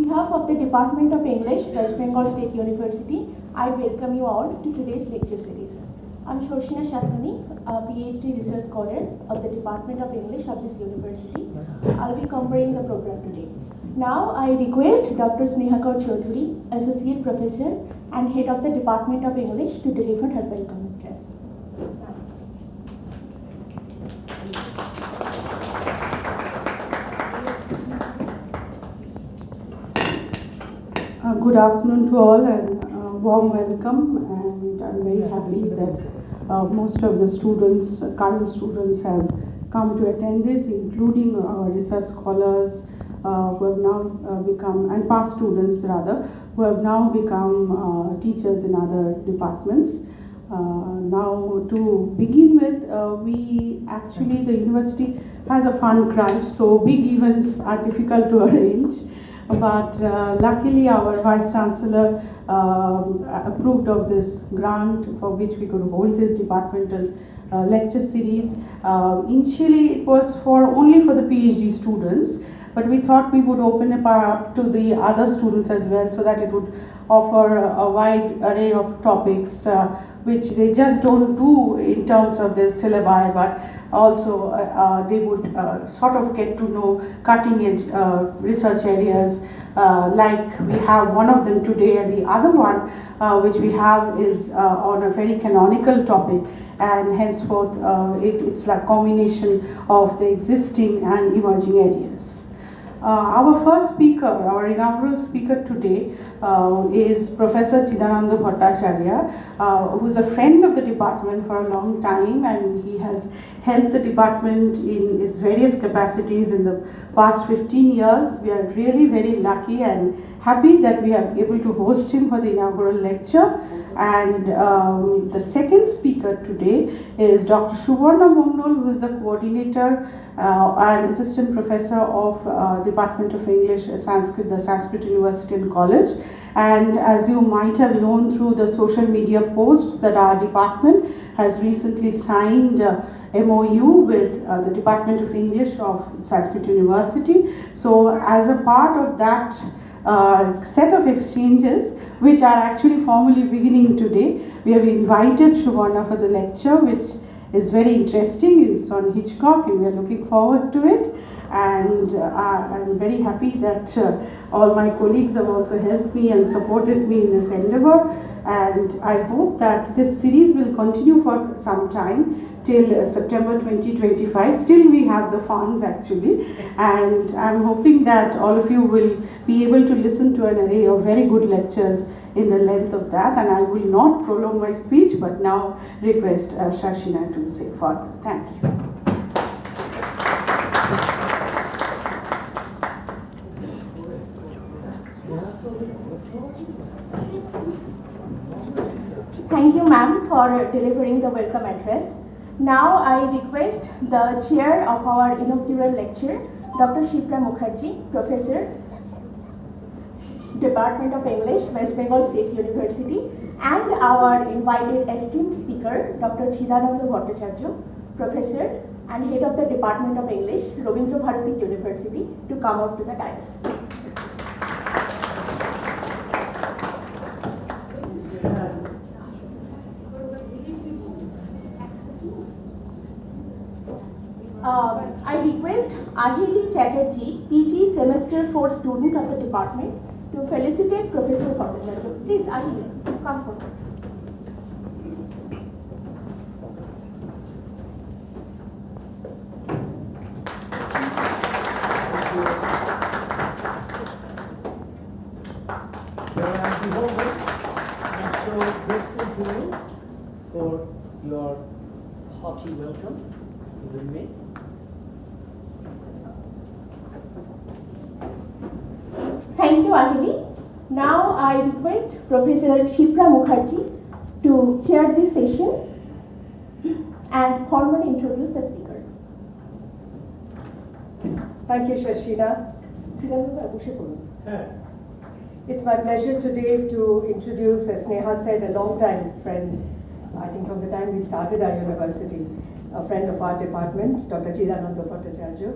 behalf of the Department of English, West Bengal State University, I welcome you all to today's lecture series. I'm Shoshina Shastani, a PhD research scholar of the Department of English of this university. I'll be covering the program today. Now I request Dr. Snehakar Choudhury, Associate Professor and Head of the Department of English, to deliver her welcome address. Good afternoon to all and warm welcome, and I'm very happy that most of the students, current students, have come to attend this, including research scholars who have now become, and past students rather, who have now become teachers in other departments. Now to begin with, the university has a fund crunch, so big events are difficult to arrange. But luckily our Vice Chancellor approved of this grant for which we could hold this departmental lecture series. Initially it was only for the PhD students, but we thought we would open it up to the other students as well, so that it would offer a wide array of topics which they just don't do in terms of their syllabi, but also they would sort of get to know cutting edge research areas, like we have one of them today, and the other one which we have is on a very canonical topic, and henceforth it's like combination of the existing and emerging areas. Our first speaker, our inaugural speaker today is Professor Chidananda Bhattacharya, who is a friend of the department for a long time, and he has helped the department in its various capacities in the past 15 years. We are really very lucky and happy that we are able to host him for the inaugural lecture. And the second speaker today is Dr. Subarna Mondol, who is the coordinator and assistant professor of Department of English, Sanskrit, the Sanskrit University and College. And as you might have known through the social media posts, that our department has recently signed MOU with the Department of English of Sanskrit University. So as a part of that set of exchanges, which are actually formally beginning today, we have invited Subarna for the lecture, which is very interesting. It's on Hitchcock and we are looking forward to it. And I'm very happy that all my colleagues have also helped me and supported me in this endeavor. And I hope that this series will continue for some time, till September 2025, till we have the funds actually. And I'm hoping that all of you will be able to listen to an array of very good lectures in the length of that. And I will not prolong my speech, but now request Shashina to say further. Thank you. Thank you, ma'am, for delivering the welcome address. Now I request the chair of our inaugural lecture, Dr. Shipra Mukherjee, Professor, Department of English, West Bengal State University, and our invited esteemed speaker, Dr. Chidananda Bhattacharya, Professor and Head of the Department of English, Rabindra Bharati University, to come up to the dais. I request Ahili Chatterjee, PG Semester 4 student of the department, to felicitate Professor Bhattacharya. Please, Ahili, come forward. I'm so grateful to you for your hearty welcome given me. Thank you, Ahili. Now I request Professor Shipra Mukherjee to chair this session and formally introduce the speaker. Thank you, Shashina. It's my pleasure today to introduce, as Sneha said, a long-time friend, I think from the time we started our university, a friend of our department, Dr. Chidananda Bhattacharya.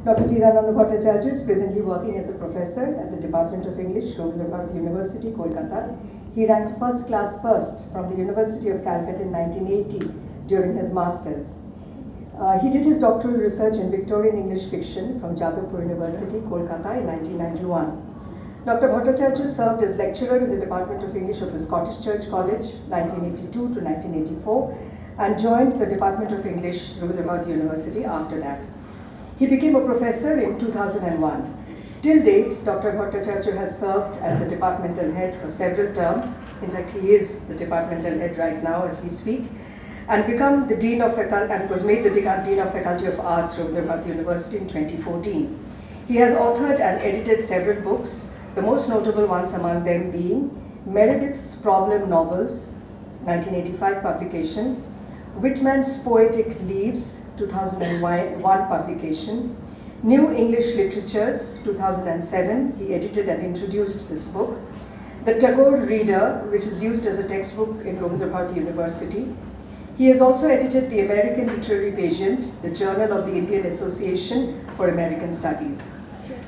Dr. Chidananda Bhattacharya is presently working as a professor at the Department of English, Rabindranath University, Kolkata. He ranked first class first from the University of Calcutta in 1980 during his masters. He did his doctoral research in Victorian English fiction from Jadavpur University, Kolkata in 1991. Dr. Bhattacharya served as lecturer in the Department of English of the Scottish Church College 1982 to 1984 and joined the Department of English, Rabindranath University after that. He became a professor in 2001. Till date, Dr. Bhattacharya has served as the departmental head for several terms. In fact, he is the departmental head right now as we speak, and become the Dean of Faculty and was made the Dean of Faculty of Arts, Rabindranath University in 2014. He has authored and edited several books, the most notable ones among them being Meredith's Problem Novels, 1985 publication, Whitman's Poetic Leaves, 2001 publication, New English Literatures, 2007, he edited and introduced this book, The Tagore Reader, which is used as a textbook in Rabindranath University. He has also edited the American Literary Pageant, the Journal of the Indian Association for American Studies.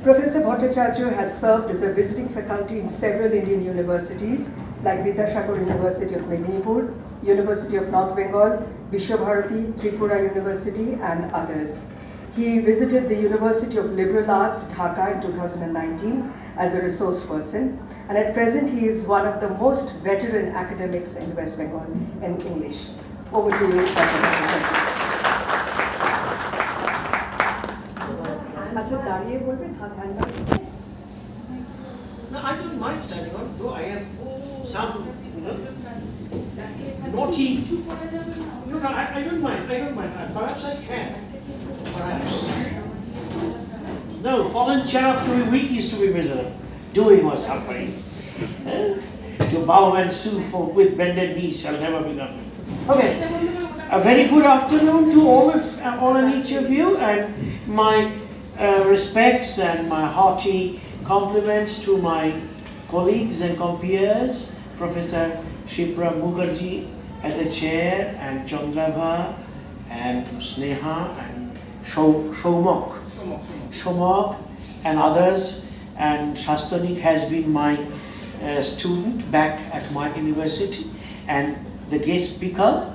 Professor Bhattacharya has served as a visiting faculty in several Indian universities like Vidyasagar University of Medinipur, University of North Bengal, Vishwabharati, Tripura University, and others. He visited the University of Liberal Arts, Dhaka in 2019 as a resource person, and at present he is one of the most veteran academics in West Bengal in English. Over to you, Dr. Bhattacharya. No, I don't mind standing on, though I have some, naughty. No, I don't mind. Perhaps I can. Perhaps. No, fallen cherub to be weak is to be miserable. Doing or suffering. To bow and sue for with bended knees shall never become. Okay. A very good afternoon to all and each of you, and my respects and my hearty compliments to my colleagues and compeers, Professor Shipra Mukherjee at the chair, and Chandrabha, and Sneha, and Shomok, and others. And Shastanik has been my student back at my university, and the guest speaker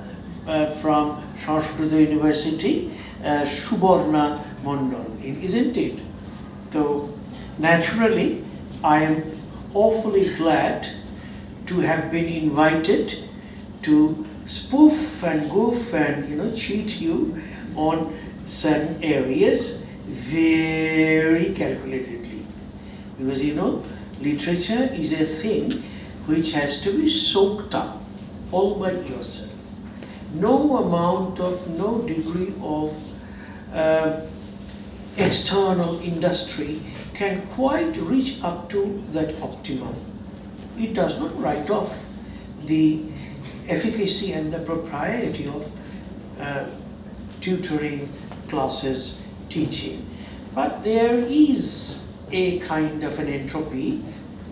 from Sanskrita University, Subarna Mondal, isn't it? So naturally, I am awfully glad to have been invited to spoof and goof and cheat you on certain areas very calculatedly, because literature is a thing which has to be soaked up all by yourself. No degree of external industry can quite reach up to that optimum. It does not write off the efficacy and the propriety of tutoring, classes, teaching. But there is a kind of an entropy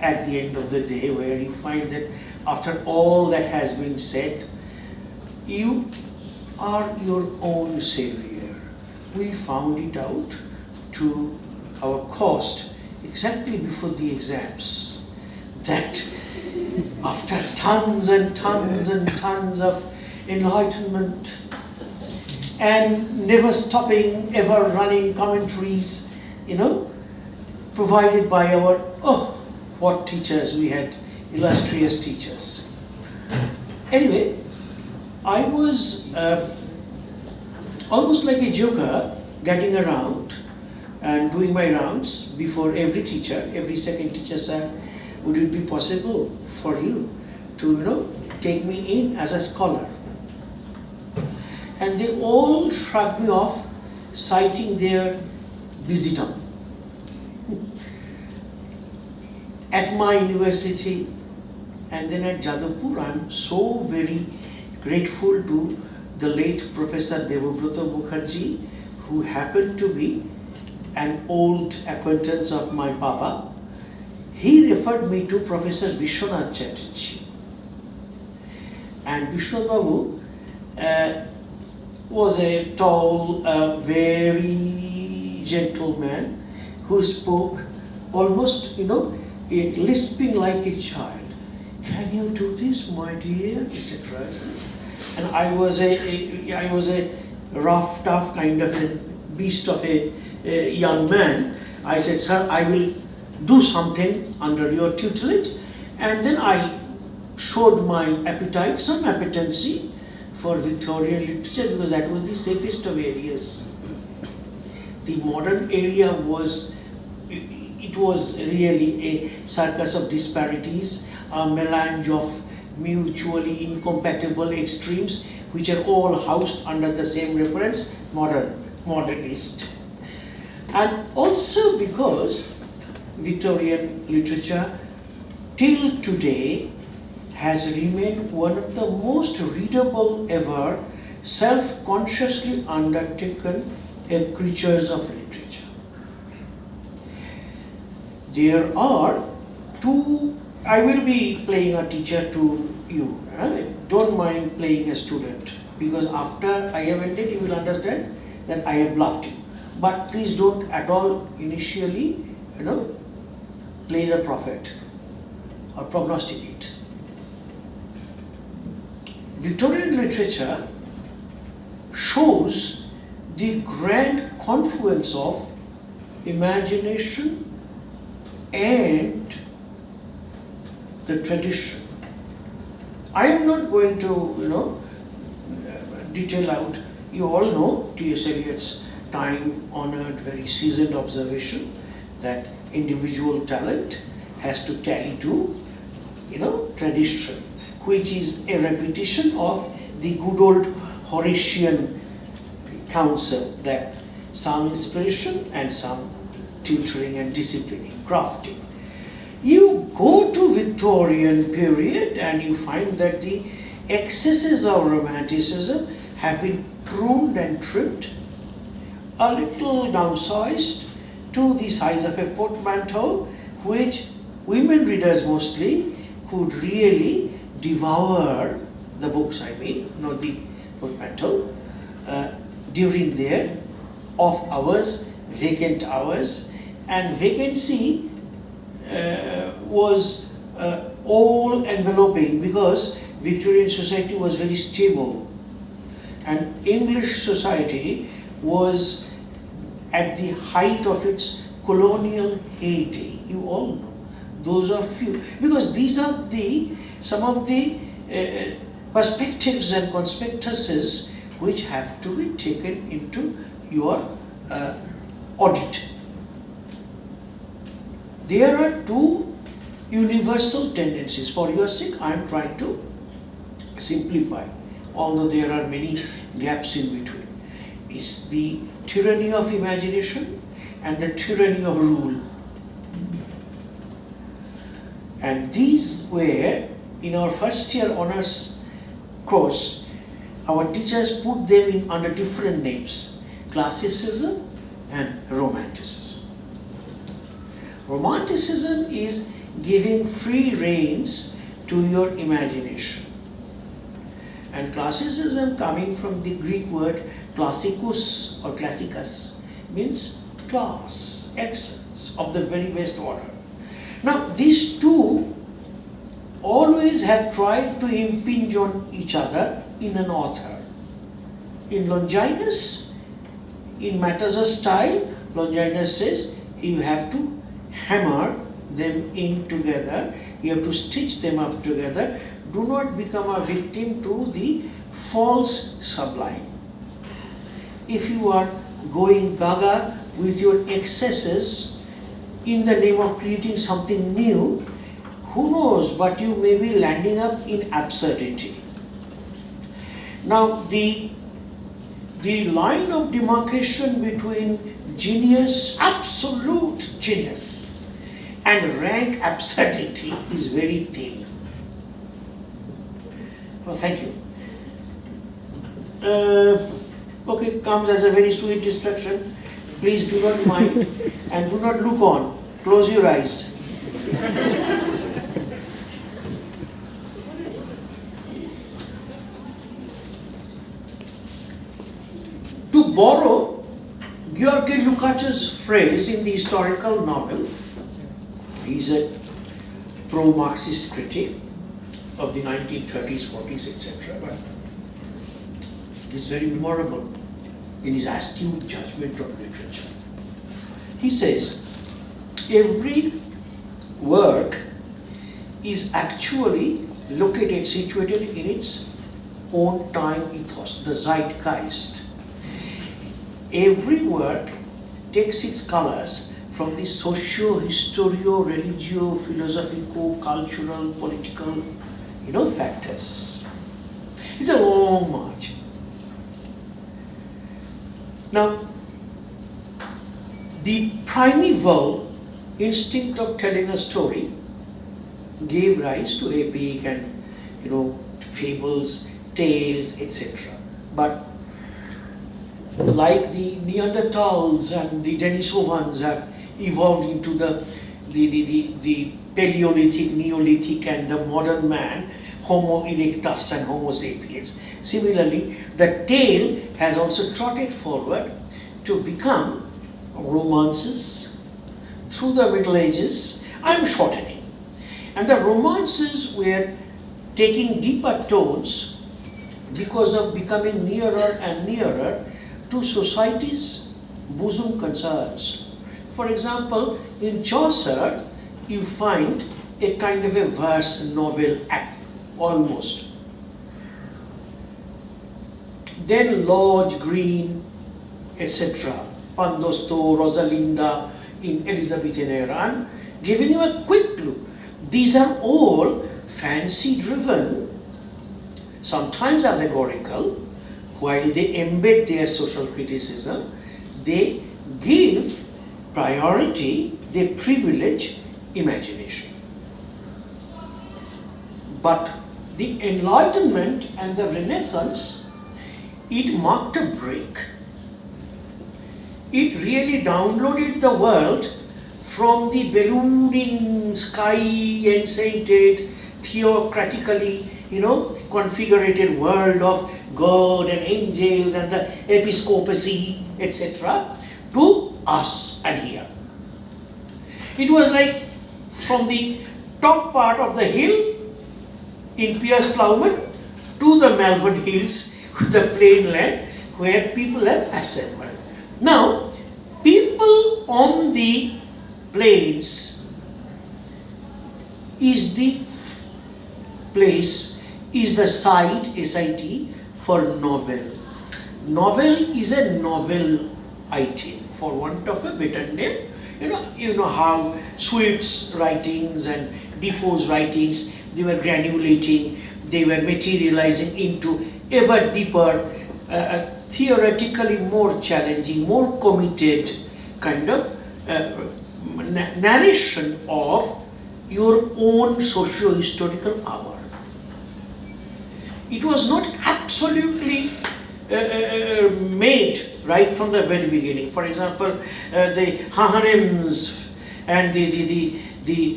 at the end of the day where you find that after all that has been said, you are your own savior. We found it out to our cost exactly before the exams, that after tons and tons and tons of enlightenment and never stopping, ever running commentaries, provided by our, what teachers we had, illustrious teachers. Anyway, I was almost like a joker getting around and doing my rounds before every teacher. Every second teacher said, would it be possible for you to take me in as a scholar? And they all shrugged me off, citing their busydom. At my university and then at Jadavpur, I'm so very grateful to the late Professor Debabrata Mukherjee, who happened to be an old acquaintance of my Papa. He referred me to Professor Vishwanath Chatterjee. And Vishwanath Babu was a tall, very gentleman who spoke almost, lisping like a child. Can you do this, my dear, etc. And I was a rough, tough kind of a beast of a young man. I said, sir, I will do something under your tutelage. And then I showed my appetite, some appetency for Victorian literature, because that was the safest of areas. The modern area was really a circus of disparities, a melange of mutually incompatible extremes, which are all housed under the same reference, modernist. And also because Victorian literature till today has remained one of the most readable ever, self-consciously undertaken creatures of literature. There are two, I will be playing a teacher to you. Don't mind playing a student, because after I have ended you will understand that I have bluffed you. But please don't at all initially, play the prophet or prognosticate. Victorian literature shows the grand confluence of imagination and the tradition. I am not going to, detail out. You all know T.S. Eliot's time-honored, very seasoned observation that individual talent has to tally to, tradition, which is a repetition of the good old Horatian counsel that some inspiration and some tutoring and disciplining, crafting. You go to Victorian period and you find that the excesses of romanticism have been pruned and trimmed, a little downsized to the size of a portmanteau, which women readers mostly could really devour the books, not the portmanteau, during their off hours, vacant hours, and vacancy was all enveloping because Victorian society was very stable and English society was at the height of its colonial heyday. You all know. Those are few, because these are some of the perspectives and conspectuses which have to be taken into your audit. There are two universal tendencies. For your sake, I am trying to simplify, although there are many gaps in between. It's the tyranny of imagination and the tyranny of rule. And these were, in our first year honors course, our teachers put them in under different names: classicism and romanticism. Romanticism is giving free reins to your imagination. And classicism, coming from the Greek word classicus or classicus, means class, excellence of the very best order. Now, these two always have tried to impinge on each other in an author. In Longinus, in matters of style, Longinus says you have to hammer them in together, you have to stitch them up together. Do not become a victim to the false sublime. If you are going gaga with your excesses in the name of creating something new, who knows, but you may be landing up in absurdity. Now, the line of demarcation between genius, absolute genius, and rank absurdity is very thin. Well, thank you. Okay, comes as a very sweet distraction. Please do not mind and do not look on. Close your eyes. To borrow Georgi Lukács's phrase in the historical novel, he's a pro-Marxist critic of the 1930s, 40s, etc. But it's very memorable in his astute judgment of literature. He says, every work is actually located, situated in its own time ethos, the zeitgeist. Every work takes its colors from the socio-historio-religio, philosophico-cultural, political, factors. It's a long march. Now, the primeval instinct of telling a story gave rise to epic and, fables, tales, etc. But like the Neanderthals and the Denisovans have evolved into the Paleolithic, Neolithic and the modern man, Homo erectus and Homo sapiens. Similarly, the tale has also trotted forward to become romances through the Middle Ages. I'm shortening. And the romances were taking deeper tones because of becoming nearer and nearer to society's bosom concerns. For example, in Chaucer, you find a kind of a verse novel act, almost. Then Lodge, Green, etc., Pandosto, Rosalinda in Elizabethan era, and giving you a quick look. These are all fancy-driven, sometimes allegorical. While they embed their social criticism, they give priority, they privilege imagination. But the Enlightenment and the Renaissance, it marked a break. It really downloaded the world from the ballooning, sky-ensainted, theocratically, configurated world of God and angels and the episcopacy, etc., to us and here. It was like from the top part of the hill in Piers Plowman to the Malvern Hills, the plain land where people have assembled. Now, people on the plains is the place, is the site, SIT, for novel. Novel is a novel item, for want of a better name. You know how Swift's writings and Defoe's writings, they were granulating, they were materializing into ever deeper, theoretically more challenging, more committed kind of narration of your own socio-historical hour. It was not absolutely made right from the very beginning. For example, the Hahanems and the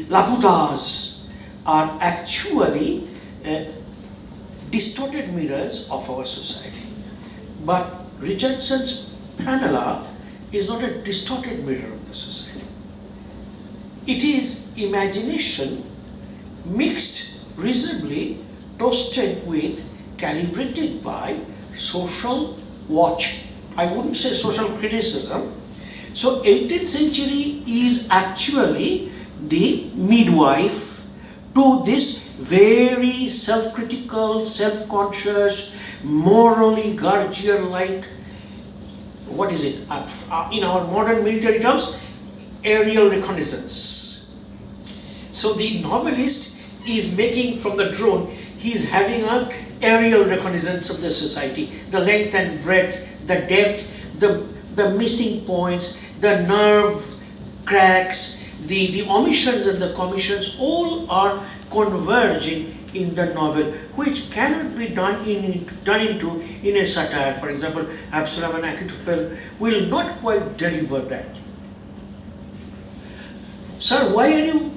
Laputas are actually distorted mirrors of our society. But Richardson's Panela is not a distorted mirror of the society. It is imagination mixed, reasonably toasted with, calibrated by social watch. I wouldn't say social criticism. So 18th century is actually the midwife to this very self-critical, self-conscious, morally Gurdjieff-like, what is it? In our modern military terms, aerial reconnaissance. So the novelist is making from the drone, he's having an aerial reconnaissance of the society, the length and breadth, the depth, the missing points, the nerve cracks, the omissions and the commissions, all are converging in the novel, which cannot be done into a satire. For example, Absalom and Achitophel will not quite deliver that. Sir, why are you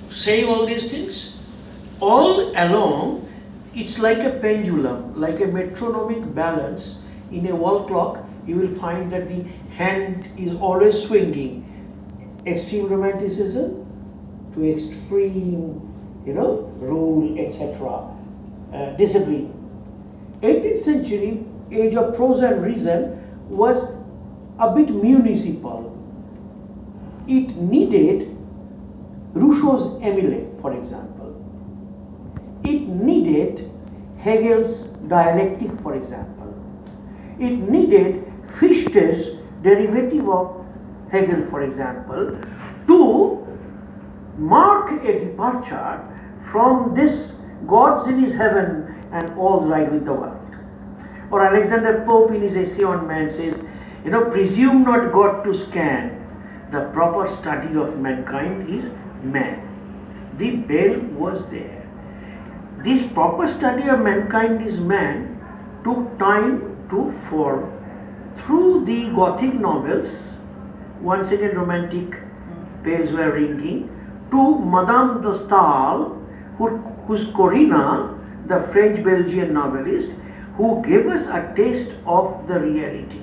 saying all these things? All along, it's like a pendulum, like a metronomic balance in a wall clock. you will find that the hand is always swinging. Extreme romanticism to extreme, rule, etc. Discipline. 18th century, age of prose and reason, was a bit municipal. It needed Rousseau's Emile, for example. It needed Hegel's dialectic, for example. It needed Fichte's derivative of Hegel, for example, to mark a departure from this God's in his heaven and all's right with the world. Or Alexander Pope in his essay on man says, presume not God to scan, the proper study of mankind is man. The bell was there. This proper study of mankind is man took time to form through the Gothic novels. Once again romantic bells were ringing, to Madame de Stael, who's Corinna, the French-Belgian novelist, who gave us a taste of the reality.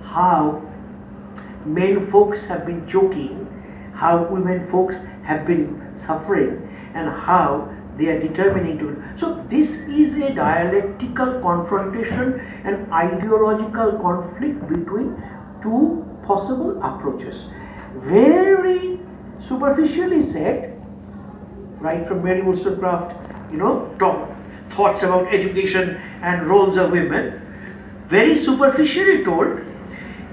How men folks have been choking, how women folks have been suffering, and how they are determining to. So this is a dialectical confrontation and ideological conflict between two possible approaches. Very superficially said, right from Mary Wollstonecraft, thoughts about education and roles of women, very superficially told,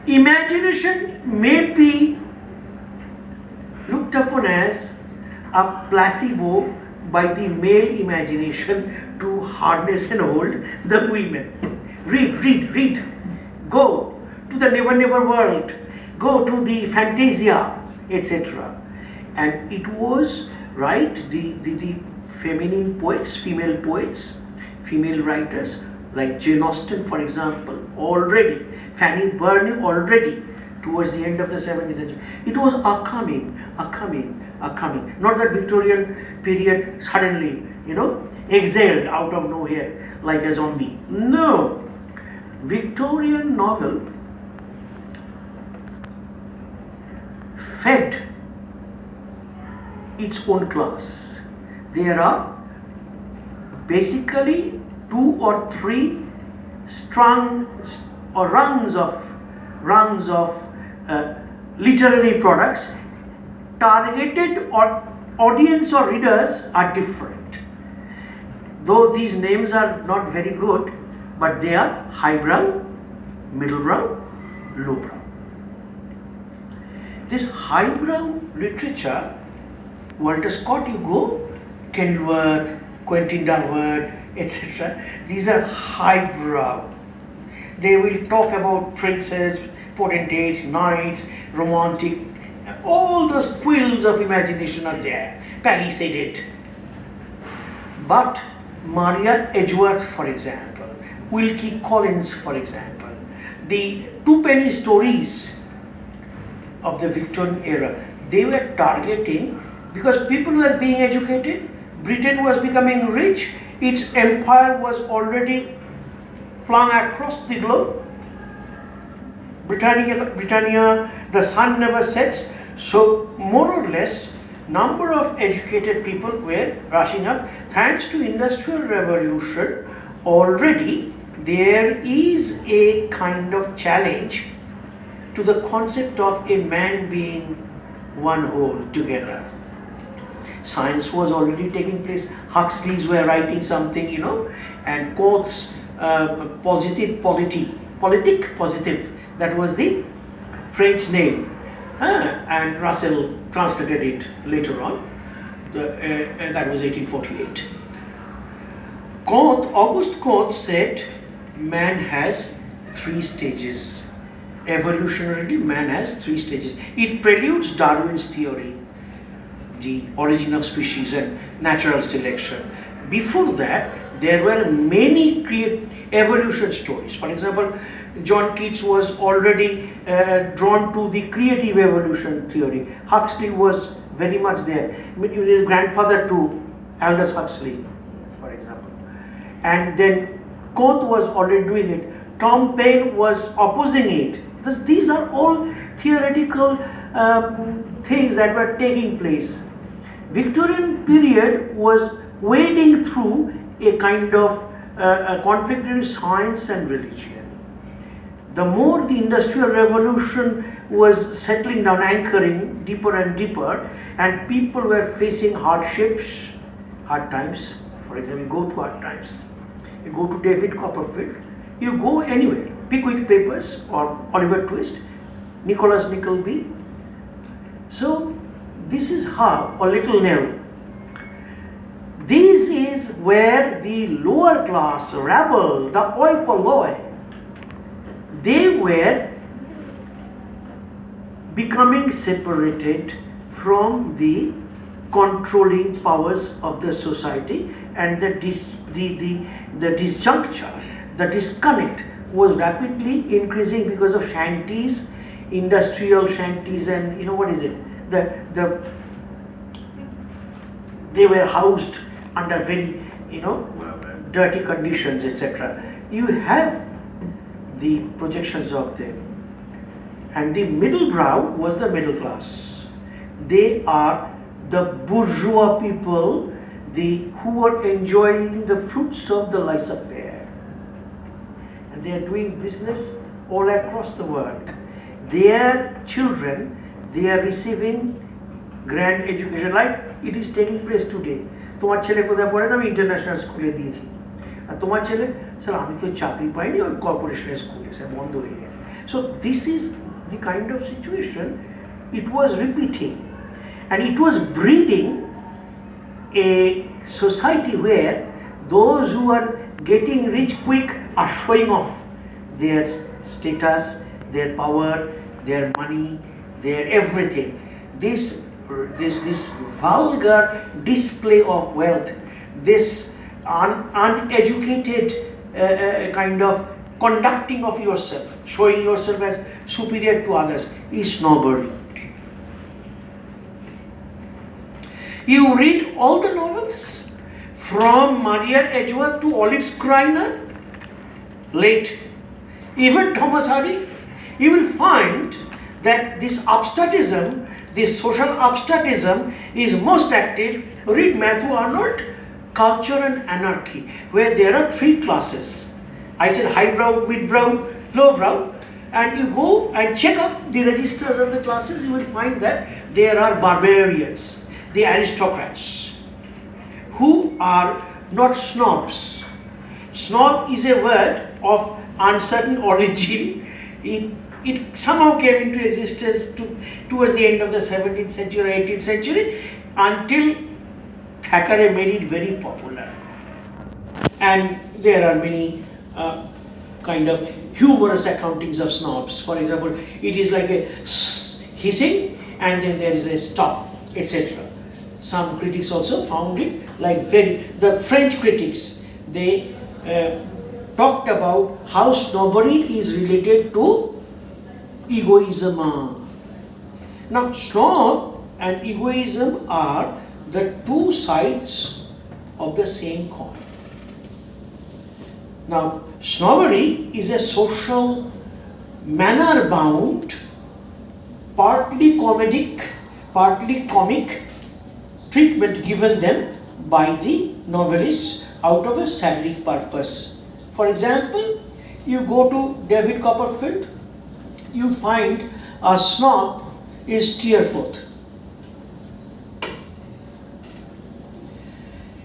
imagination may be looked upon as a placebo by the male imagination to harness and hold the women. Read. Go to the never never world. Go to the fantasia, etc. And it was, right, the feminine poets, female writers like Jane Austen, for example, already, Fanny Burney already, towards the end of the 17th century. It was a coming. Not that Victorian period suddenly, exhaled out of nowhere like a zombie. No. Victorian novel fed its own class. There are basically 2 or 3 strung or rungs of literary products. Targeted or audience or readers are different. Though these names are not very good, but they are highbrow, middlebrow, lowbrow. This highbrow literature, Walter Scott, you go, Kenilworth, Quentin Durward, etc. These are highbrow. They will talk about princes, potentates, knights, romantic, all those quills of imagination are there, palisaded. But Maria Edgeworth, for example, Wilkie Collins, for example, the twopenny stories of the Victorian era, they were targeting, because people were being educated, Britain was becoming rich, its empire was already flung across the globe. Britannia, the sun never sets. So more or less, number of educated people were rushing up. Thanks to Industrial Revolution, already there is a kind of challenge to the concept of a man being one whole together. Science was already taking place. Huxleys were writing something, and Comte's positive politique positive, that was the French name. And Russell translated it later on. That was 1848. Auguste Comte said man has 3 stages. Evolutionarily, man has 3 stages. It preludes Darwin's theory, the origin of species and natural selection. Before that, there were many evolution stories. For example, John Keats was already drawn to the creative evolution theory. Huxley was very much there. His grandfather to Aldous Huxley, for example. And then Comte was already doing it. Tom Paine was opposing it. These are all theoretical things that were taking place. Victorian period was wading through a kind of a conflict between science and religion. The more the Industrial Revolution was settling down, anchoring deeper and deeper, and people were facing hardships, hard times. For example, you go to hard times, you go to David Copperfield, you go anywhere, Pickwick Papers or Oliver Twist, Nicholas Nickleby. So this is how, or Little Nell. This is where the lower class rabble, the oi polloi, they were becoming separated from the controlling powers of the society, and the disjuncture, the disconnect was rapidly increasing because of shanties, industrial shanties, and they were housed under very dirty conditions, etc. You have the projections of them, and the middle brow was the middle class. They are the bourgeois people, who are enjoying the fruits of the laissez-faire, and they are doing business all across the world. Their children, they are receiving grand education, like it is taking place today. তোমার ছেলে কোথায় পড়ে না, আমি international স্কুলে দিয়েছি, আর তোমার ছেলে স্যার আমি তো চাকরি পাইনি, ওই কর্পোরেশনের স্কুলে স্যার বন্ধ হয়ে গেছে। So this is the kind of situation it was repeating, and it was breeding a society where those who are getting rich quick are showing off their status, their power, their money, their everything. This vulgar display of wealth, this uneducated kind of conducting of yourself, showing yourself as superior to others, is snobbery. You read all the novels from Maria Edgeworth to Olive Schreiner, late, even Thomas Hardy, you will find that this upstartism, this social upstartism is most active. Read Matthew Arnold, Culture and Anarchy, where there are three classes. I said highbrow, midbrow, lowbrow, and you go and check up the registers of the classes, you will find that there are barbarians, the aristocrats, who are not snobs. Snob is a word of uncertain origin. It somehow came into existence towards the end of the 17th century or 18th century, until Thackeray made it very popular. And there are many kind of humorous accountings of snobs. For example, it is like a hissing and then there is a stop, etc. Some critics also found it like the French critics, they talked about how snobbery is related to egoism. Now, snob and egoism are the two sides of the same coin. Now, snobbery is a social, manner-bound, partly comedic, partly comic treatment given them by the novelists out of a satiric purpose. For example, you go to David Copperfield, you find a snob is Steerforth.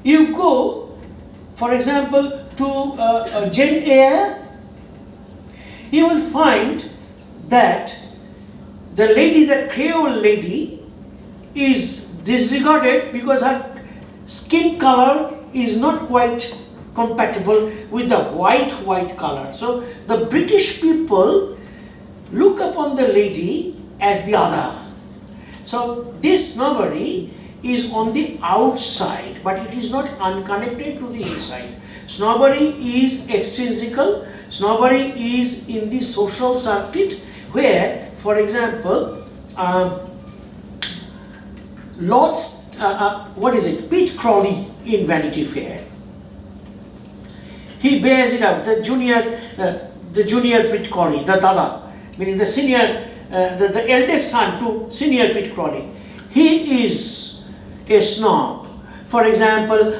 You go, for example, to Jane Eyre, you will find that the Creole lady is disregarded because her skin color is not quite compatible with the white color. So the British people look upon the lady as the other. So this snobbery is on the outside, but it is not unconnected to the inside. Snobbery is extrinsical. Snobbery is in the social circuit, where, for example, Pete Crawley in Vanity Fair, he bears it out. the junior Pitt Crawley, the Dada, meaning the senior, the eldest son to senior Pitt Crawley. He is a snob. For example,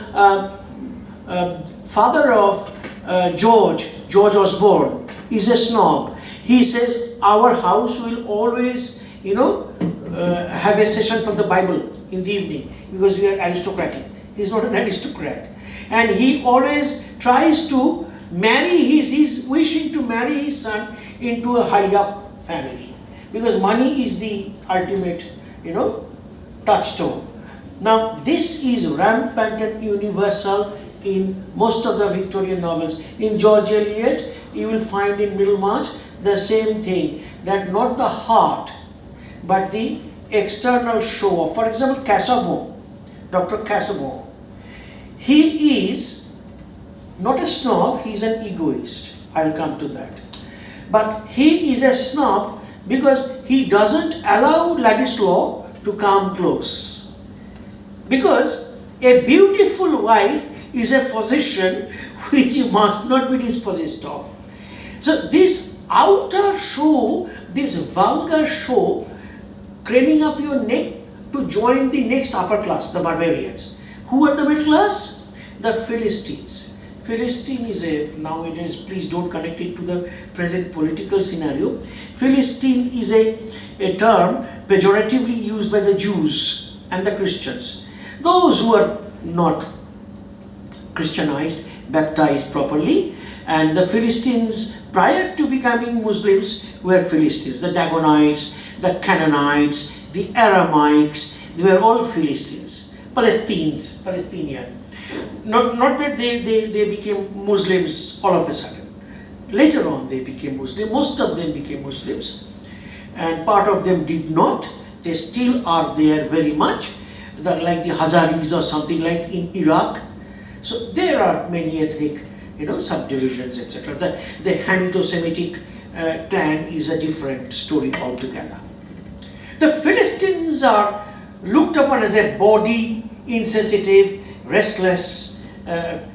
father of George Osborne, is a snob. He says our house will always, have a session from the Bible in the evening because we are aristocratic. He's not an aristocrat. And he always tries to marry he's wishing to marry his son into a high up family because money is the ultimate, touchstone. Now this is rampant and universal in most of the Victorian novels. In George Eliot, you will find in Middlemarch the same thing, that not the heart but the external show. For example, Casaubon, Dr. Casaubon, he is not a snob, he is an egoist. I will come to that. But he is a snob because he doesn't allow Ladislaw to come close. Because a beautiful wife is a possession which he must not be dispossessed of. So this outer show, this vulgar show, craning up your neck to join the next upper class, the barbarians. Who are the middle class? The Philistines. Philistine is nowadays, please don't connect it to the present political scenario. Philistine is a term pejoratively used by the Jews and the Christians. Those who are not Christianized, baptized properly, and the Philistines prior to becoming Muslims were Philistines. The Dagonites, the Canaanites, the Aramites, they were all Philistines. Palestinian. Not that they became Muslims all of a sudden. Later on they became Muslim. Most of them became Muslims, and part of them did not. They still are there very much, like the Hazaris or something like in Iraq. So there are many ethnic, subdivisions, etc. The Hamito-Semitic clan is a different story altogether. The Philistines are looked upon as a body, insensitive, restless,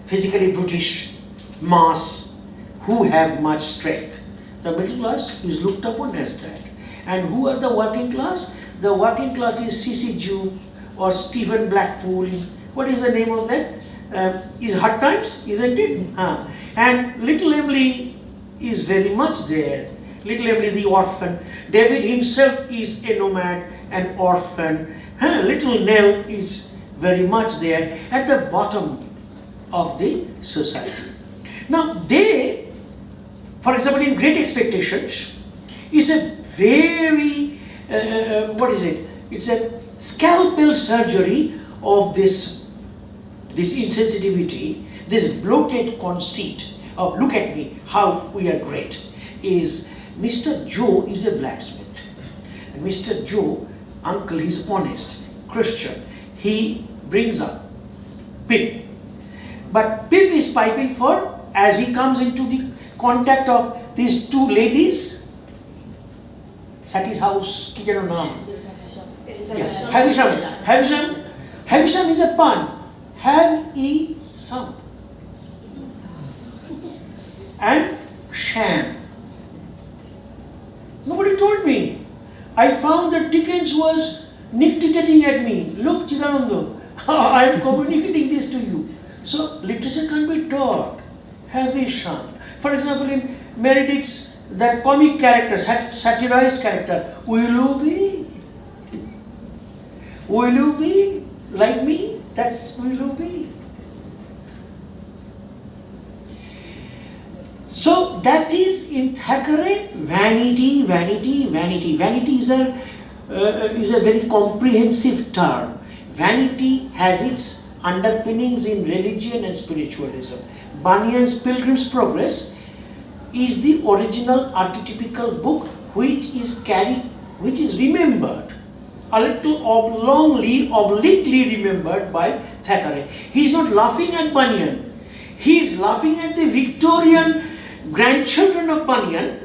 physically brutish mass who have much strength. The middle class is looked upon as that. And who are the working class? The working class is C.C. Jew or Stephen Blackpool. What is the name of that? Is Hard Times, isn't it? And Little Emily is very much there. Little Emily the orphan. David himself is a nomad, an orphan. Little Nell is very much there at the bottom of the society. Now they, for example, in Great Expectations, is a very, it's a scalpel surgery of this insensitivity, this bloated conceit of look at me, how we are great, is Mr. Joe is a blacksmith. And Mr. Joe, uncle, he's honest, Christian. He brings up Pip. But Pip is piping for, as he comes into the contact of these two ladies, Sati's house, ki jano naam? Havisham is a pun. Have-e-some. And sham. Nobody told me. I found that Dickens was dictating at me. Look, Chidananda, I am communicating this to you. So literature can be taught. Havisham. For example, in Meredith's that comic character, satirized character, will you be? Will you be like me? That's will you be. So that is in Thackeray, vanity. Vanity is a very comprehensive term. Vanity has its underpinnings in religion and spiritualism. Bunyan's Pilgrim's Progress is the original archetypical book which is remembered, a little obliquely remembered by Thackeray. He is not laughing at Bunyan. He is laughing at the Victorian grandchildren of Bunyan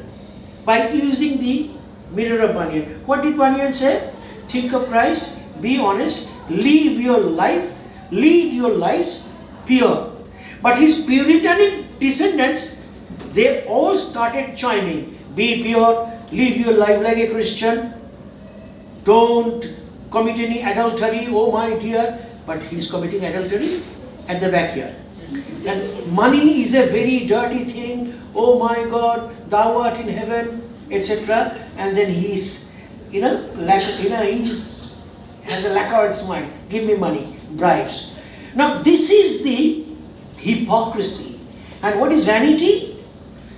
by using the mirror of Bunyan. What did Bunyan say? Think of Christ, be honest, lead your lives pure. But his Puritanic descendants, they all started chiming, be pure, live your life like a Christian, don't commit any adultery, oh my dear, but he's committing adultery at the back here. And money is a very dirty thing, oh my God, thou art in heaven, etc. And then he's, has a lacquered mind, give me money, bribes. Now this is the hypocrisy. And what is vanity?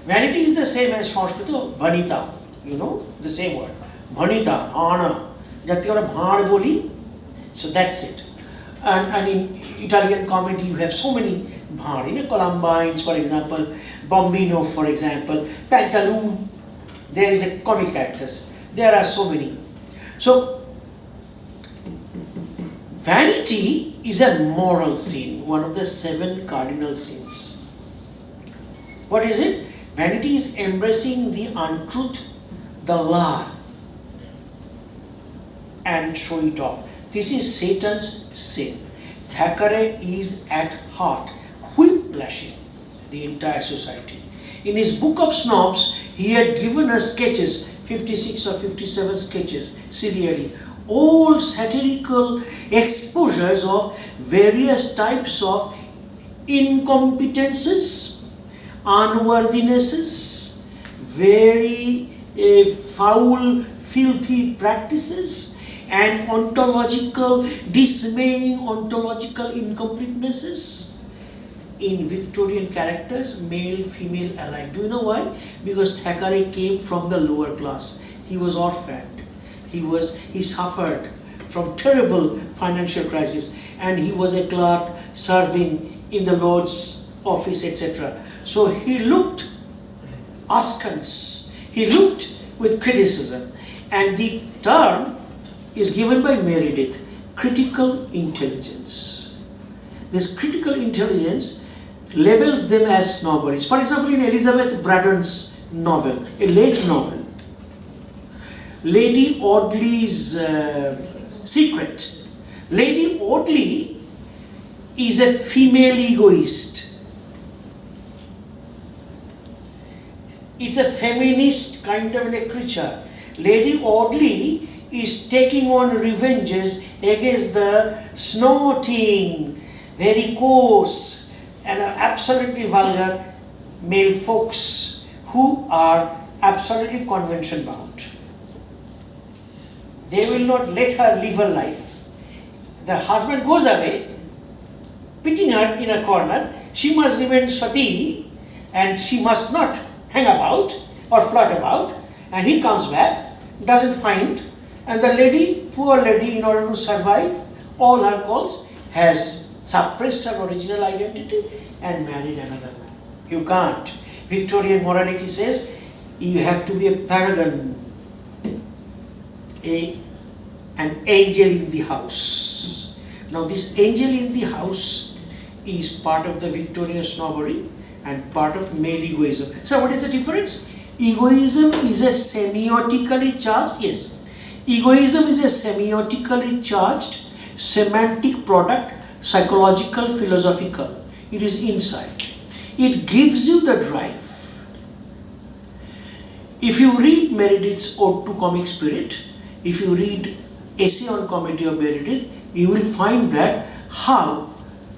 Vanity is the same as Sanskrit, vanita, the same word. Vanita, ana, jati bhaan boli. So that's it. And in Italian comedy you have so many bhaan, Columbines for example, Bambino for example, Pantaloon. There is a comic characters. There are so many. So vanity is a moral sin, one of the 7 cardinal sins. What is it? Vanity is embracing the untruth, the lie, and show it off. This is Satan's sin. Thackeray is at heart whiplashing the entire society. In his Book of Snobs, he had given us sketches, 56 or 57 sketches, serially, all satirical exposures of various types of incompetences, unworthinesses, very foul, filthy practices, and dismaying ontological incompletenesses in Victorian characters, male, female alike. Do you know why? Because Thackeray came from the lower class. He was orphaned. He suffered from terrible financial crisis, and he was a clerk serving in the Lord's office, etc. So he looked askance. He looked with criticism, and the term is given by Meredith, critical intelligence. This critical intelligence labels them as snobberies. For example, in Elizabeth Braddon's novel, a late novel, Lady Audley's Secret. Lady Audley is a female egoist. It's a feminist kind of a creature. Lady Audley is taking on revenges against the snorting, very coarse, and absolutely vulgar male folks who are absolutely convention bound. They will not let her live her life. The husband goes away, putting her in a corner. She must remain sati, and she must not hang about or flirt about. And he comes back, doesn't find, and the lady, poor lady, in order to survive all her calls, has suppressed her original identity and married another man. You can't. Victorian morality says you have to be a paragon, an angel in the house. Now this angel in the house is part of the Victorian snobbery and part of male egoism. So what is the difference? Egoism is a semiotically charged, yes. Egoism is a semiotically charged semantic product, psychological, philosophical. It is insight. It gives you the drive. If you read Meredith's Ode to Comic Spirit, if you read Essay on Comedy of Meredith, you will find that how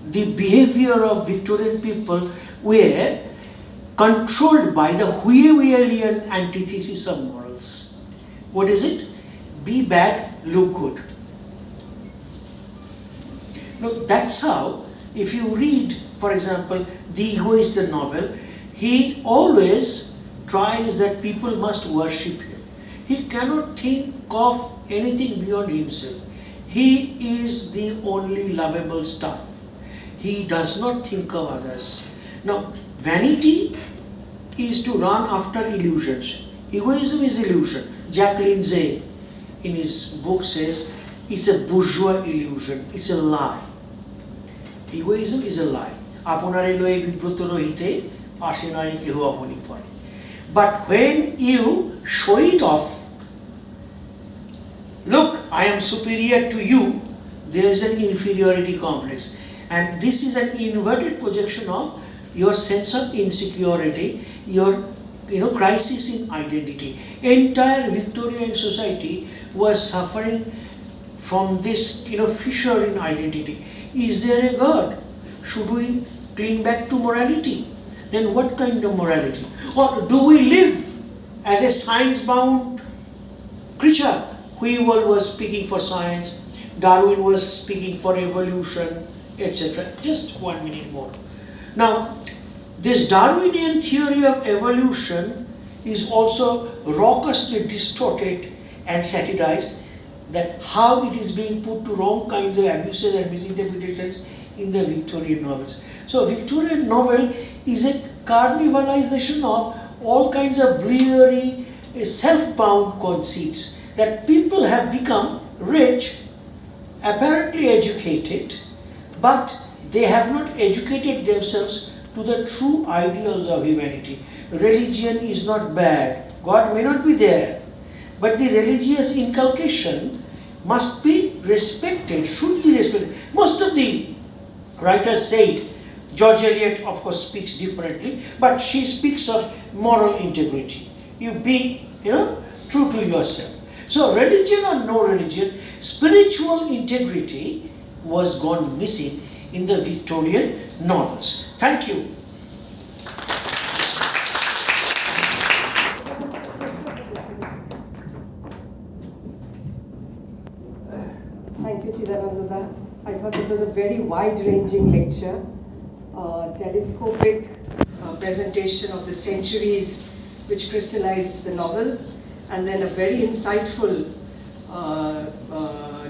the behavior of Victorian people were controlled by the Whewellian antithesis of morals. What is it? Be bad, look good. Now that's how, if you read, for example, The Egoist, the novel, he always tries that people must worship him. He cannot think of anything beyond himself. He is the only lovable stuff. He does not think of others. Now, vanity is to run after illusions. Egoism is illusion. Jack Lindsay in his book says it's a bourgeois illusion. It's a lie. Egoism is a lie. Aponare loe vibroto rohite ashe nai keho aponi pore. But when you show it off, look, I am superior to you, there is an inferiority complex. And this is an inverted projection of your sense of insecurity, your crisis in identity. Entire Victorian society was suffering from this fissure in identity. Is there a God? Should we cling back to morality? Then what kind of morality? Or do we live as a science-bound creature? Whewell was speaking for science, Darwin was speaking for evolution, etc. Just 1 minute more. Now, this Darwinian theory of evolution is also raucously distorted and satirized, that how it is being put to wrong kinds of abuses and misinterpretations in the Victorian novels. So Victorian novel is a carnivalization of all kinds of bleary, self-bound conceits, that people have become rich, apparently educated, but they have not educated themselves to the true ideals of humanity. Religion is not bad. God may not be there, but the religious inculcation must be respected, should be respected. Most of the writers say it. George Eliot, of course, speaks differently, but she speaks of moral integrity. You be, true to yourself. So, religion or no religion, spiritual integrity was gone missing in the Victorian novels. Thank you. Thank you, Chidananda. I thought it was a very wide-ranging lecture, telescopic presentation of the centuries which crystallized the novel, and then a very insightful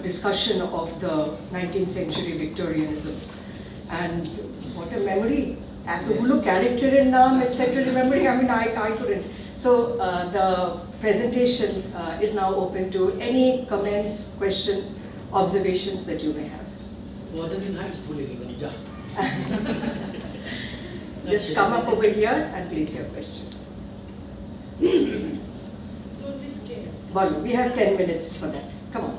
discussion of the 19th century Victorianism. And what a memory! Atogulo character naam, etc. Remembering, I couldn't. So the presentation is now open to any comments, questions, observations that you may have. Just come up over here and place your question. Don't be scared. Balu, we have 10 minutes for that. Come on.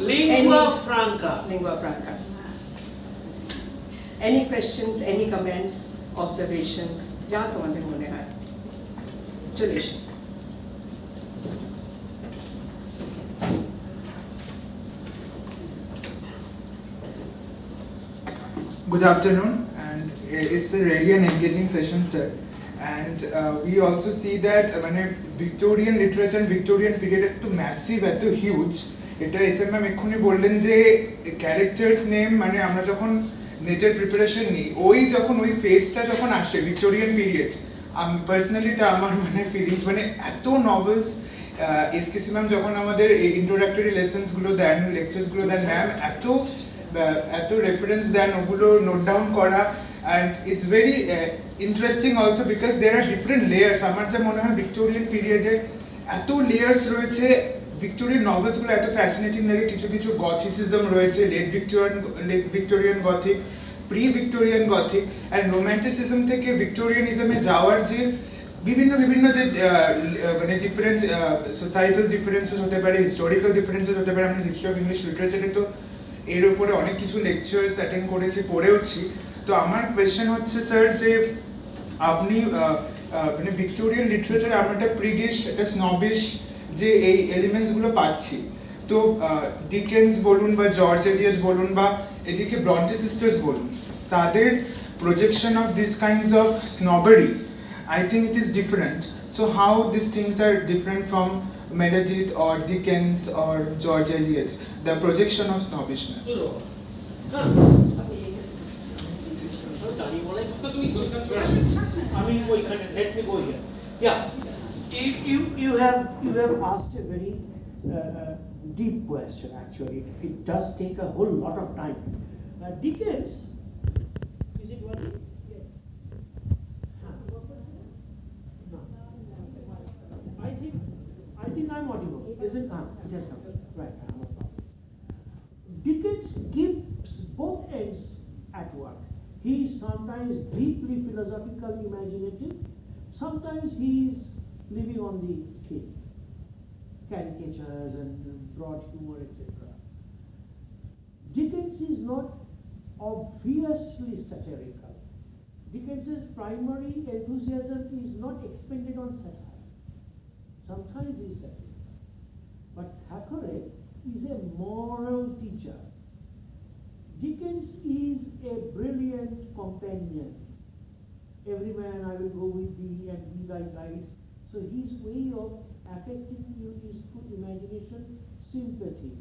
Lingua franca. Lingua franca. Any questions, any comments, observations? Ja tomader mone hai. Chole এসো। Good afternoon, and it's a really an engaging session, sir. And we also see that Victorian literature and Victorian period is too massive, too huge. এটা SM ma'am এক্ষুনি বললেন যে characters name আমরা যখন নেটের preparation নিই, যখন ওই ফেজটা যখন আসে ভিক্টোরিয়ান পিরিয়ড, পার্সোনালি এটা আমার ফিলিংস এত নভেলস এসকেসি ম্যাম যখন আমাদের এই ইন্ট্রোডাক্টরি লেসন্সগুলো দেন, লেকচার্সগুলো দেন, ম্যাম এত রেফারেন্স দেন, ওগুলো নোট ডাউন করা, and it's very interesting also because there are different layers. আমার যা মনে হয় ভিক্টোরিয়ান পিরিয়ডে এত লেয়ার্স রয়েছে, ভিক্টোরিয়ান নভেলসগুলো এত ফ্যাসিনেটিং লাগে। কিছু কিছু গথিসিজম রয়েছে, late Victorian Gothic, pre Victorian Gothic, and Romanticism থেকে ভিক্টোরিয়ানিজমে যাওয়ার যে বিভিন্ন যে ডিফারেন্ট সোসাইটাল ডিফারেন্সেস হতে পারে, হিস্টোরিক্যাল ডিফারেন্সেস হতে পারে। আমরা হিস্ট্রি অফ ইংলিশ লিটারেচারে তো এর উপরে অনেক কিছু লেকচার্স অ্যাটেন্ড করেছি, পড়েওছি। তো আমার কোয়েশ্চেন হচ্ছে স্যার যে আপনি ভিক্টোরিয়ান লিটারেচারে আমরা একটা প্রিডিশ, একটা স্নবিশ যে এই এলিমেন্টসগুলো পাচ্ছি, তো ডিকেন্স বলুন বা জর্জ এলিয়ট বলুন বা এদিকে ব্রন্টি সিস্টার্স বলুন, তাদের projection of this kinds of snobbery, I think it is different. So how these things are different from Meredith or Dickens or George Eliot, the projection of snobbishness? Let me go here. Yeah, you have asked a very deep question. Actually, it does take a whole lot of time. Dickens, is it working? Yes. No. I think I'm audible. Isn't it has come. Right. Dickens keeps both ends at work. He is sometimes deeply philosophical, imaginative. Sometimes he is living on the scale, caricatures and broad humor, etc. Dickens is not obviously satirical. Dickens's primary enthusiasm is not expended on satire. Sometimes he is satirical. But Thackeray is a moral teacher. Dickens is a brilliant companion. Every man I will go with thee and be thy guide. So his way of affecting you is through imagination, sympathy.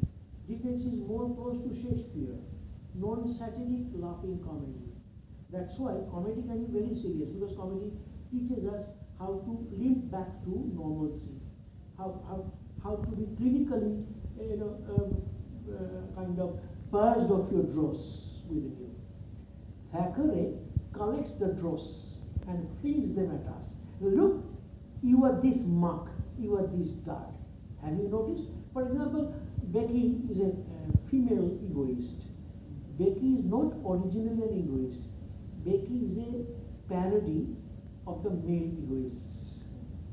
Dickens is more close to Shakespeare, non-satiric laughing comedy. That's why comedy can be very serious, because comedy teaches us how to limp back to normalcy, how to be clinically, kind of purged of your dross within you. Thackeray collects the dross and flings them at us. Look, you are this muck, you are this dirt. Have you noticed? For example, Becky is a female egoist. Becky is not originally an egoist. Becky is a parody of the male egoists.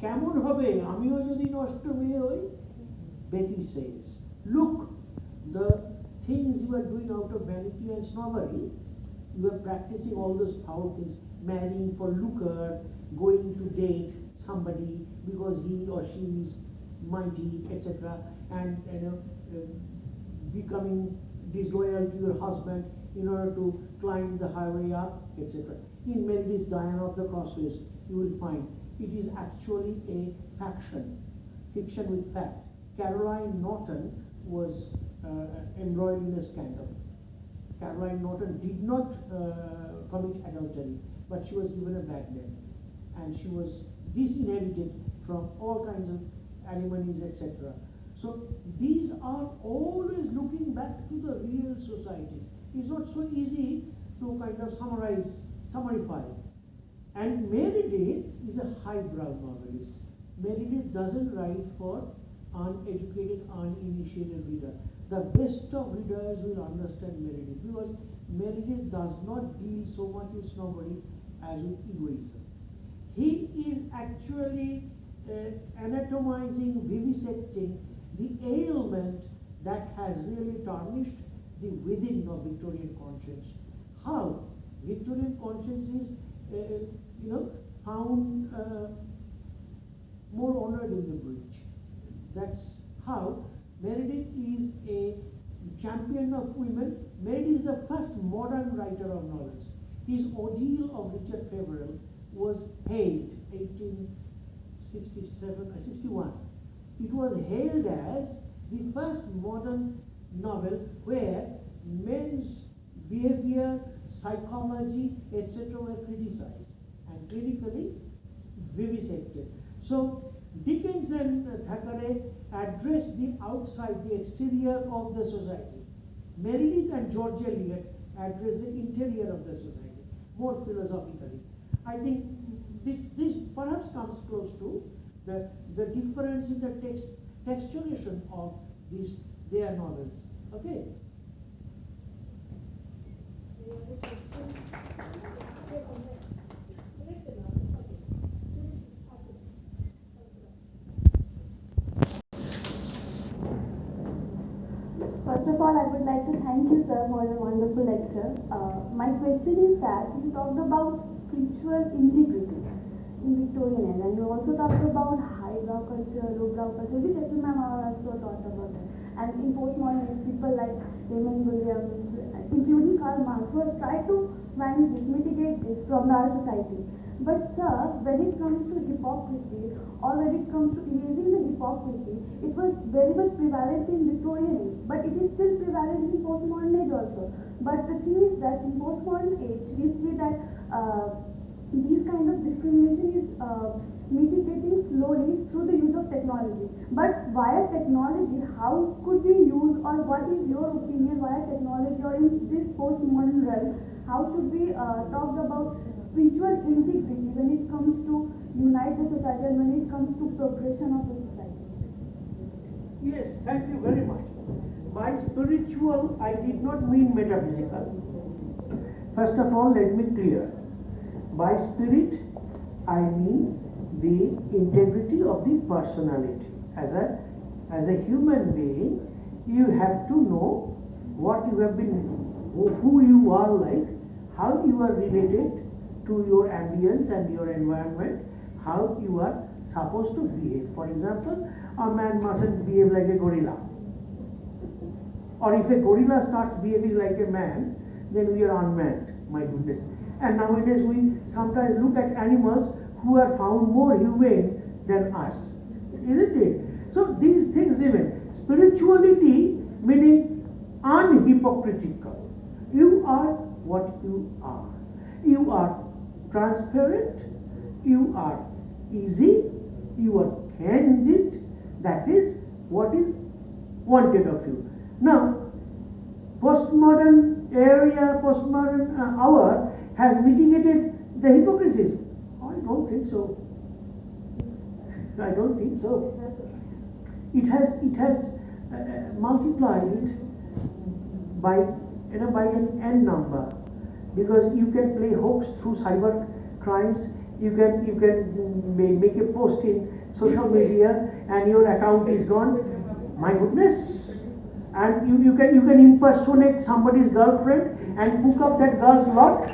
কেমন হবে আমিও যদি নষ্ট মেয়ে হই? Becky says, look, the things you are doing out of vanity and snobbery, you are practicing all those foul things, marrying for lucre, going to date somebody because he or she is mighty, etc., and becoming disloyal to your husband in order to climb the highway up, etc. In Meredith's Diana of the Crossways, you will find it is actually a fiction with fact. Caroline Norton was embroiled in a scandal. Caroline Norton did not commit adultery, but she was given a bad name, and she was disinherited from all kinds of alimonies, etc. So these are always looking back to the real society. It's not so easy to kind of summarify. And Meredith is a highbrow novelist. Meredith doesn't write for uneducated, uninitiated reader. The best of readers will understand Meredith, because Meredith does not deal so much with snobbery as with egoism. He is actually anatomizing, vivisecting the ailment that has really tarnished the within of Victorian conscience. How Victorian conscience is, found more honored in the breach. That's how Meredith is a champion of women. Meredith is the first modern writer of novels. His Ordeal of Richard Feverel was hailed 61. It was hailed as the first modern novel where men's behavior, psychology, etc. were criticized and clinically vivisected. So Dickens and Thackeray address the outside, the exterior of the society. Meredith and George Eliot address the interior of the society, more philosophically. I think this perhaps comes close to the difference in the texturation of their novels. Okay? First of all, I would like to thank you, sir, for a wonderful lecture. My question is that you talked about spiritual integrity in Victorian age, and you also talked about highbrow culture, lowbrow culture, which SMM also talked about it. And in postmodern age, people like Raymond Williams, including Karl Marx, who have tried to manage this, mitigate this from our society. But sir, when it comes to hypocrisy, or when it comes to erasing the hypocrisy, it was very much prevalent in Victorian age, but it is still prevalent in postmodern age also. But the thing is that in postmodern age, we see that this kind of discrimination is mitigating slowly through the use of technology. But via technology, how could we use, or what is your opinion via technology, or in this postmodern realm, how should we talk about spiritual integrity when it comes to unite the society and when it comes to progression of the society? Yes, thank you very much. By spiritual, I did not mean metaphysical. First of all, let me clear. By spirit, I mean the integrity of the personality. As a human being, you have to know what you have been who you are like, how you are related to your ambience and your environment, how you are supposed to behave. For example, a man mustn't behave like a gorilla. Or if a gorilla starts behaving like a man, then we are unmanned, my goodness. And nowadays we sometimes look at animals who are found more humane than us, isn't it? So these things remain. Spirituality meaning unhypocritical. You are what you are. You are transparent, you are easy, you are candid. That is what is wanted of you. Now, postmodern hour has mitigated the hypocrisies. I don't think so. I don't think so. It has multiplied it by an n number, because you can play hoax through cyber crimes. You can make a post in social media and your account is gone. My goodness. And you can impersonate somebody's girlfriend and book up that girl's lot.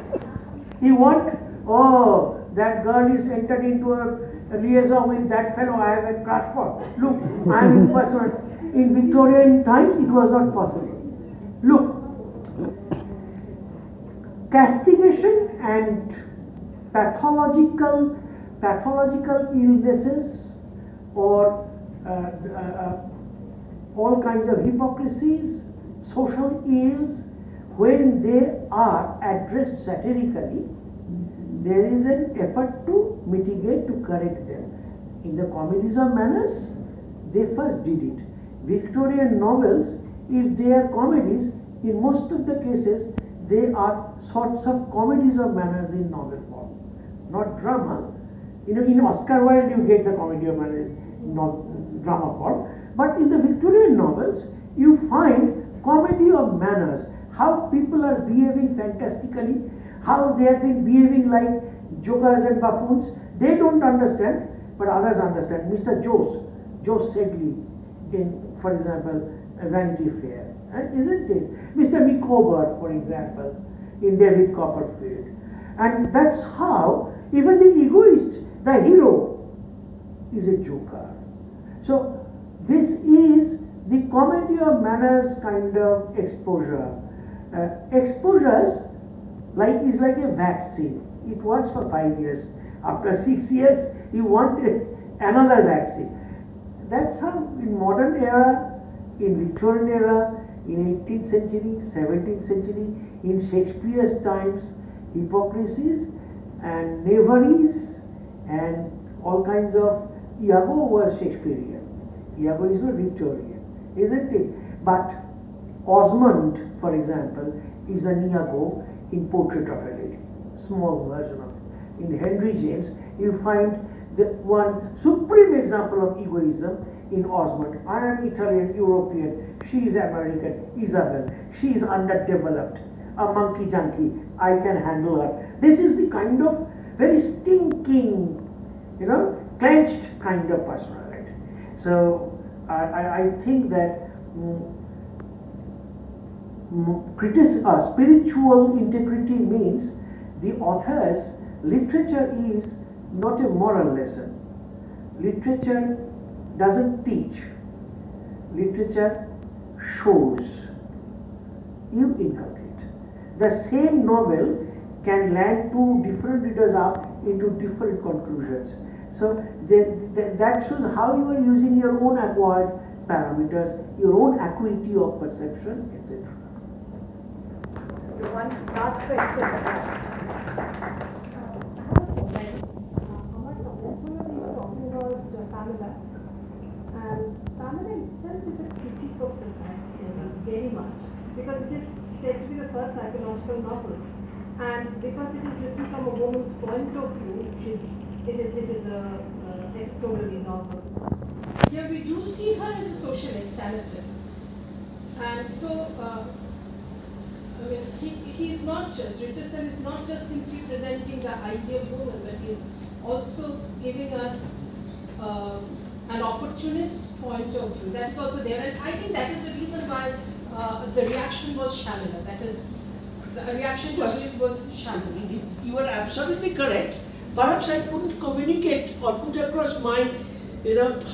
You want, oh, that girl is entered into a liaison with that fellow I have a crush for. Look, I am impersonate. In Victorian times, it was not possible. Look, castigation and pathological illnesses or all kinds of hypocrisies, social ills, when they are addressed satirically, there is an effort to mitigate, to correct them. In the comedies of manners, they first did it. Victorian novels, if they are comedies, in most of the cases, they are sorts of comedies of manners in novel form, not drama. You know, in Oscar Wilde you get the comedy of manners, not drama form. But in the Victorian novels, you find comedy of manners, how people are behaving fantastically, how they have been behaving like jokers and buffoons. They don't understand, but others understand. Mr. Jos Sedley, in, for example, Vanity Fair, isn't it? Mr. Micawber, for example, in David Copperfield. And that's how even the egoist, the hero, is a joker. So this is the comedy of manners kind of exposure. Exposures is like a vaccine. It works for 5 years. After 6 years, you want another vaccine. That's how in modern era, in Victorian era, in 18th century, 17th century, in Shakespeare's times, hypocrisies and knaveries and all kinds of, Iago was Shakespearean. Iago is not Victorian, isn't it? But Osmond, for example, is an Iago in Portrait of a Lady, small version of it. In Henry James, you find the one supreme example of egoism in Osmond. I am Italian, European, she is American, Isabel, she is underdeveloped, a monkey junkie, I can handle her. This is the kind of very stinking, clenched kind of personality. So I think that spiritual integrity means the author's literature is not a moral lesson. Literature doesn't teach. Literature shows. You inculcate. The same novel can land two different readers up into different conclusions. So that shows how you are using your own acquired parameters, your own acuity of perception, etc. One last question. Pamela, and Pamela itself is a critique of society, very much, because it is said to be the first psychological novel, and because it is written from a woman's point of view, it is a extraordinary novel. Here we do see her as a socialist character, and so he is not just, Richardson is not just simply presenting the ideal woman, but he is also giving us an opportunist point of view. That is also there, and I think that is the reason why the reaction was Shamila. That is, the reaction to Yes. it was Shamila. You are absolutely correct. Perhaps I couldn't communicate or put across my,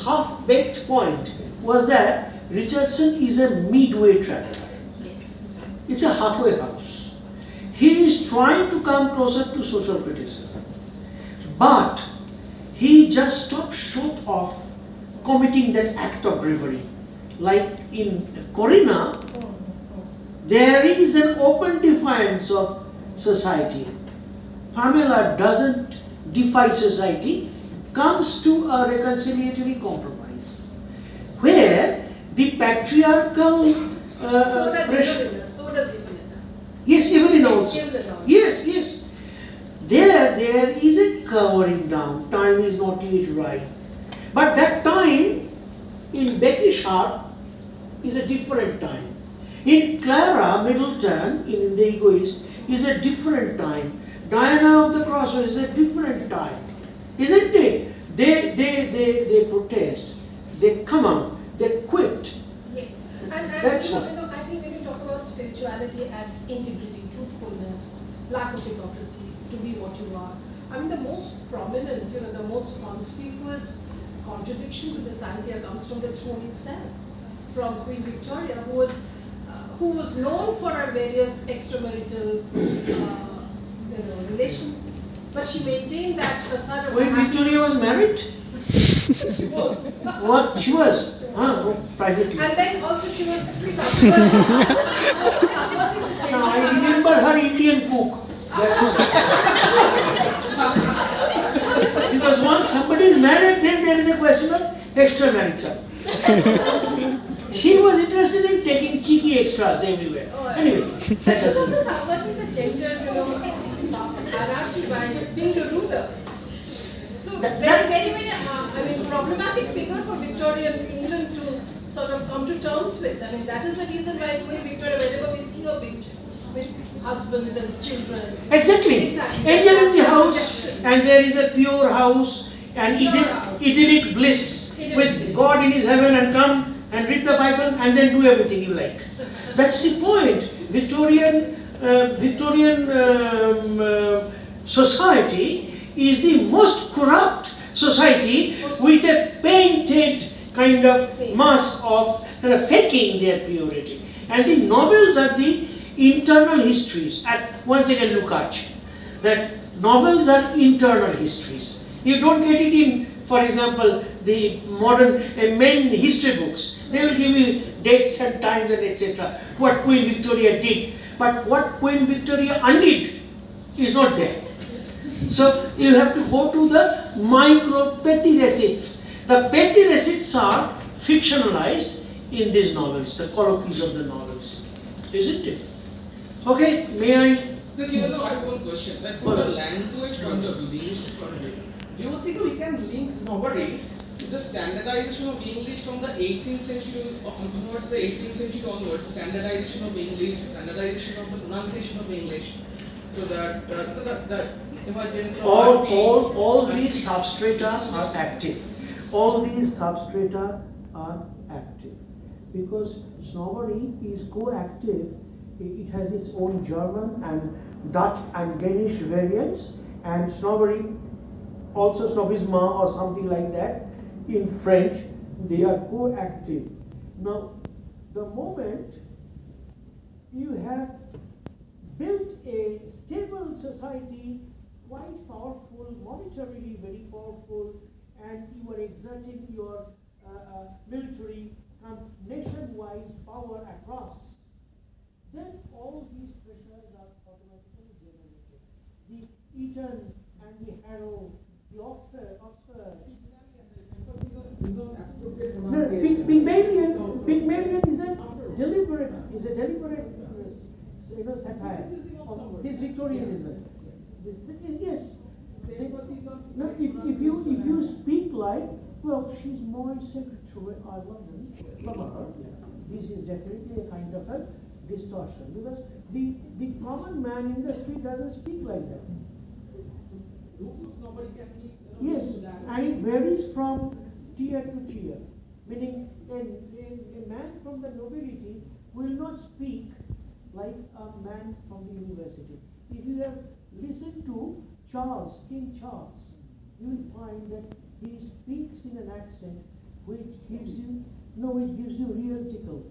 half-baked point was that Richardson is a midway traveler. Yes. It's a halfway house. He is trying to come closer to social criticism, but he just stopped short of committing that act of bravery. Like in Corinna, there is an open defiance of society. Pamela doesn't defy society, comes to a reconciliatory compromise, where the patriarchal So does pressure. Evelina. So does Evelina. Yes, Evelyn also. Evelyn also. Yes, yes. There is a covering down. Time is not yet right. But that time in Becky Sharp is a different time. In Clara Middleton, in The Egoist, is a different time. Diana of the Crossroads is a different time. Isn't it? They protest. They come out. They quit. Yes. And That's you know, what- you know, I think when you talk about spirituality as integrity, truthfulness, lack of hypocrisy, to be what you are. I mean, the most prominent, the most conspicuous contradiction to this idea comes from the throne itself, from Queen Victoria, who was known for her various extramarital, relations, but she maintained that facade of When happy- Victoria was married? She was. What? She was? Privately. And then also she was subverting the Now, I gender remember her Indian cook. That's because once somebody is married, then there is a question of extramarital. She was interested in taking cheeky extras everywhere. Anyway, that's She was also us. subverting the gender, hierarchy by being the ruler. So very, problematic figure for Victorian England to sort of come to terms with. I mean, that is the reason why Queen Victoria, whenever we see her picture with husband and children. Exactly. Exactly. Angel in the house, and there is a pure house, and idyllic bliss with God in his heaven, and come and read the Bible, and then do everything you like. That's the point. Victorian society is the most corrupt society with a painted kind of mask of faking their purity. And the novels are the internal histories. And once again, Lukács, that novels are internal histories. You don't get it in, for example, the modern men history books. They will give you dates and times and etc. What Queen Victoria did. But what Queen Victoria undid is not there. So you have to go to the micro petty receipts. The petty receipts are fictionalized in these novels, the colloquies of the novels, isn't it? Okay, may I? I have one question. Like from the language point of view, the English point of view, do you think we can link snobbery to the standardization of English from the 18th century towards the 18th century onwards, standardization of English, standardization of the pronunciation of English, so that the emergence of All these substrata are active. All these substrata are active because snobbery is co-active. It has its own German and Dutch and Danish variants, and snobbery, also snobisme or something like that in French, they are co-active. Now, the moment you have built a stable society, quite powerful, monetarily very powerful, and you are exerting your military nationwide power across, then all these pressures are automatically generated. The Eton and the Harrow, the Oxford. No, Pygmalion is a deliberate satire of his Victorianism. Yes. No, if you speak like, well, she's more secretary, I love her. This is definitely a kind of a distortion because the common man in the street doesn't speak like that. Yes, and it varies from tier to tier. Meaning a man from the nobility will not speak like a man from the university. If you have listened to Charles, King Charles, you will find that he speaks in an accent which gives you real tickle.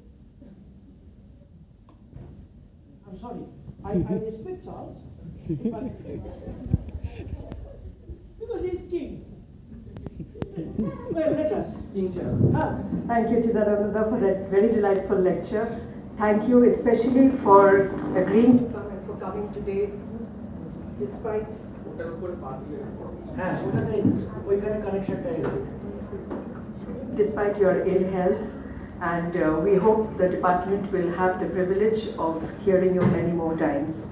I'm sorry, I respect Charles, but because he's king. Well, let us. King Charles. Thank you, Chidananda, for that very delightful lecture. Thank you especially for agreeing to come and for coming today, despite despite your ill health. And we hope the department will have the privilege of hearing you many more times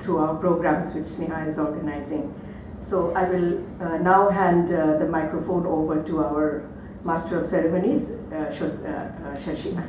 through our programs which Sneha is organizing. So I will now hand the microphone over to our Master of Ceremonies, Shashina.